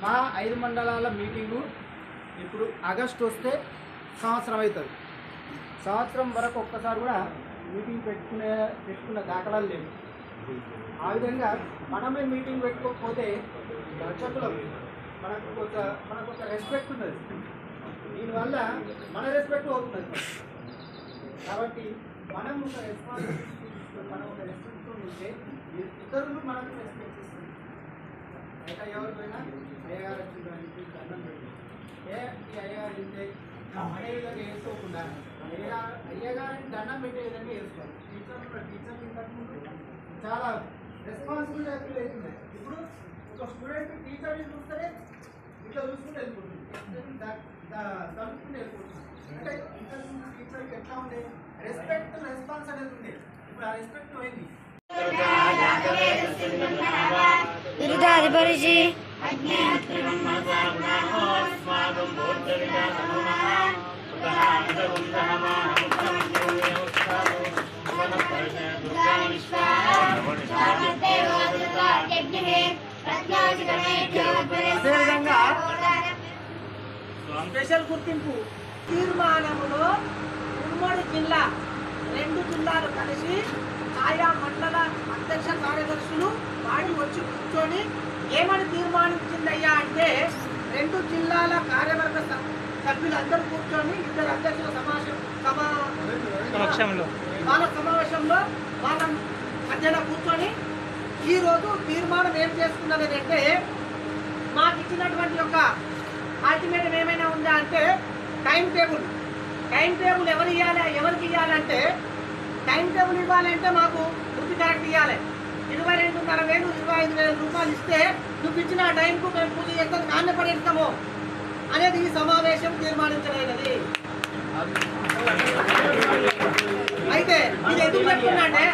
మా 5 మండలాల మీటింగు ఇప్పుడు ఆగస్టు వస్తే సంవత్సరం అవుతుంది. సంవత్సరం వరకు ఒక్కసారి కూడా మీటింగ్ పెట్టుకున్న దాఖలాలు లేవు. ఆ విధంగా మనమే మీటింగ్ పెట్టుకోకపోతే రక్షకులకు మనకు ఒక రెస్పెక్ట్ ఉన్నది. దీనివల్ల మన రెస్పెక్ట్ అవుతున్నది. కాబట్టి మనం ఒక రెస్పాన్సిబిలిటీ తీసుకొని మనం ఒక రెస్పెక్ట్ ఉంటే ఇతరులు మనకు రెస్పెక్ట్ ఇస్తుంది. అయితే ఎవరికైనా అయ్యగారు వచ్చింది దండం పెట్టి ఈ అయ్యగారు ఇంతే అనే విధంగా వేసుకోకుండా అయ్యగారిని దండం పెట్టే విధంగా వేసుకోవాలి. టీచర్లు ఇంతకుముందు చాలా రెస్పాన్సిబిలిటీ అవుతుంది. ఇప్పుడు ఒక స్టూడెంట్ టీచర్ని చూస్తేనే ఇట్లా చూసుకుంటూ వెళ్ళిపోతుంది, చదువుకుంటూ వెళ్ళిపోతుంది. అంటే ఇంతకుముందు టీచర్కి ఎట్లా ఉండే రెస్పెక్ట్ రెస్పాన్స్ అనేది ఉంది. ఇప్పుడు ఆ రెస్పెక్ట్ పోయింది. అదేవిధంగా స్పెషల్ గుర్తింపు తీర్మానములో ఉమ్మడి జిల్లా 2 జిల్లాలు కలిసి ఆయా మండల అధ్యక్ష కార్యదర్శులు వాడి వచ్చి కూర్చొని ఏమని తీర్మానించిందయ్యా అంటే 2 జిల్లాల కార్యవర్గ సభ్యులందరూ కూర్చొని 2 అధ్యక్షుల వాళ్ళ సమావేశంలో వాళ్ళ మధ్యన కూర్చొని ఈరోజు తీర్మానం ఏం చేసుకున్నది అంటే మాకు ఇచ్చినటువంటి యొక్క అల్టిమేటం ఏమైనా ఉందా అంటే టైం టేబుల్ ఎవరికి ఇవ్వాలంటే టైం టేబుల్ ఇవ్వాలంటే మాకు వృత్తి కరెక్ట్ ఇవ్వాలి. 22,500 25,000 రూపాయలు ఇస్తే నువ్వు ఇచ్చిన టైంకు మేము పూజ చేస్తాం నాణ్య పడేస్తాము అనేది ఈ సమావేశం తీర్మానించలేనిది. అయితే ఇది ఎందుకు చెప్తున్నా అంటే